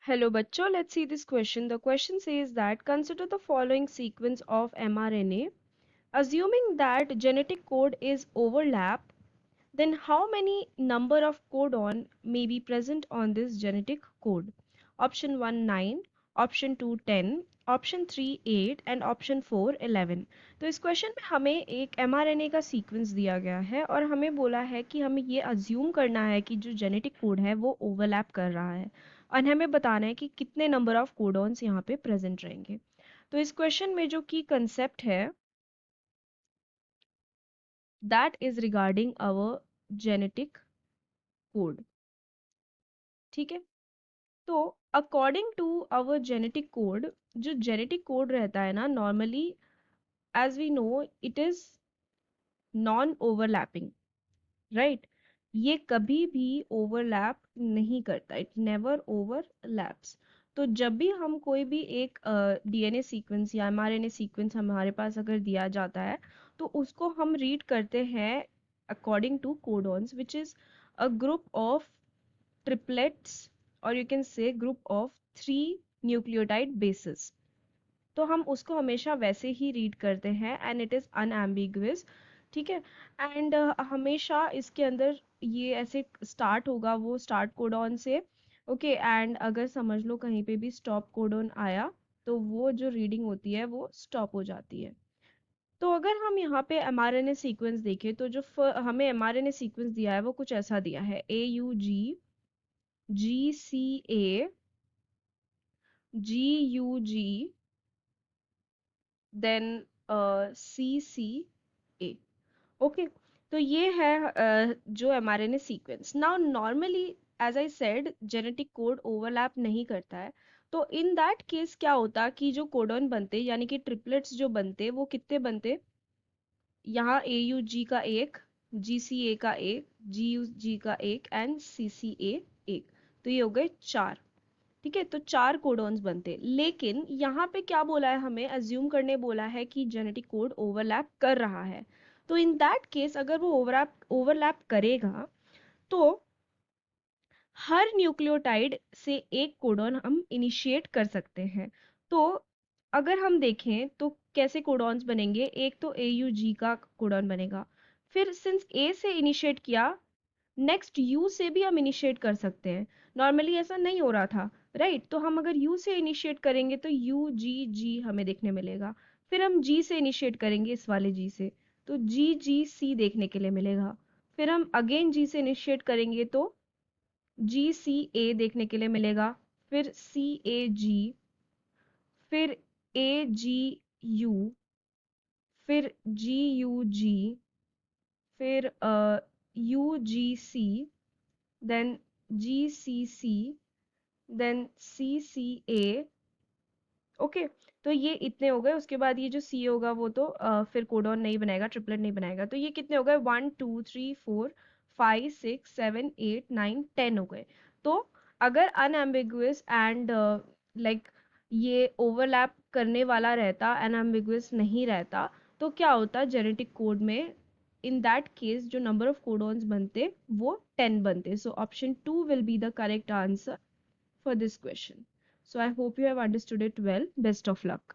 Hello bachcho, let's see this question. The question says that consider the following sequence of mRNA. Assuming that genetic code is overlap, then how many number of codon may be present on this genetic code? Option 1 9, option 2 10, option 3 8 and option 4 11. तो इस question में हमें एक mRNA का sequence दिया गया है और हमें बोला है कि हमें ये अज्यूम करना है कि जो जेनेटिक कोड है वो ओवरलैप कर रहा है और हमें बताना है कि कितने नंबर ऑफ कोडॉन्स यहाँ पे प्रेजेंट रहेंगे। तो इस क्वेश्चन में जो की कंसेप्ट है that is regarding our genetic code. ठीक है, तो according to our genetic code, जो जेनेटिक कोड रहता है ना normally as we know it is non overlapping, right. ये कभी भी ओवरलैप नहीं करता, इट नेवर ओवरलैप्स। तो जब भी हम कोई भी एक डीएनए सीक्वेंस या एमआरएनए सीक्वेंस हमारे पास अगर दिया जाता है तो उसको हम रीड करते हैं according to codons which is a group of triplets or you can say group of 3 nucleotide bases। तो हम उसको हमेशा वैसे ही रीड करते हैं एंड इट इज अनएम्बिगुअस। ठीक है, एंड हमेशा इसके अंदर ये ऐसे स्टार्ट होगा, वो स्टार्ट कोडॉन से। ओके, एंड अगर समझ लो कहीं पे भी स्टॉप कोडॉन आया तो वो जो रीडिंग होती है वो स्टॉप हो जाती है। तो अगर हम यहाँ पे एमआरएनए सीक्वेंस देखें तो जो हमें एमआरएनए सीक्वेंस दिया है वो कुछ ऐसा दिया है AUG GCA GUG then CCA। Okay, तो ये है जो mRNA sequence. Now normally as I said genetic code overlap नहीं करता है। तो इन दैट केस क्या होता कि जो कोडॉन बनते यानी कि ट्रिपलेट्स जो बनते वो कितने बनते, यहाँ AUG का एक, GCA का एक, GUG का एक एंड CCA एक। तो ये हो गए 4। ठीक है, तो 4 कोडॉन्स बनते। लेकिन यहाँ पे क्या बोला है, हमें अज्यूम करने बोला है कि जेनेटिक कोड ओवरलैप कर रहा है। तो इन दैट केस अगर वो ओवरलैप करेगा तो हर न्यूक्लियोटाइड से एक कोडॉन हम इनिशिएट कर सकते हैं। तो अगर हम देखें तो कैसे कोडॉन्स बनेंगे, एक तो AUG का कोडॉन बनेगा, फिर सिंस A से इनिशिएट किया नेक्स्ट यू से भी हम इनिशिएट कर सकते हैं। नॉर्मली ऐसा नहीं हो रहा था, राइट। तो हम अगर यू से इनिशिएट करेंगे तो UGG हमें देखने मिलेगा। फिर हम जी से इनिशिएट करेंगे, इस वाले जी से, तो GGC देखने के लिए मिलेगा। फिर हम अगेन जी से इनिशिएट करेंगे तो GCA देखने के लिए मिलेगा। फिर CAG, फिर AGU, फिर GUG, फिर UGC, then GCC, then CCA। Okay, तो ये इतने हो गए। उसके बाद ये जो C होगा वो तो फिर कोडॉन नहीं बनाएगा, ट्रिपलेट नहीं बनाएगा। तो ये कितने हो गए, 1 2 3 4 5 6 7 8 9 10 हो गए। तो अगर अनएम्बिगुअस एंड लाइक ये ओवरलैप करने वाला रहता, अनएम्बिगुअस नहीं रहता, तो क्या होता जेनेटिक कोड में, इन दैट केस जो नंबर ऑफ कोडॉन्स बनते वो 10 बनते। So option 2 will be the correct answer for this question. So I hope you have understood it well. Best of luck.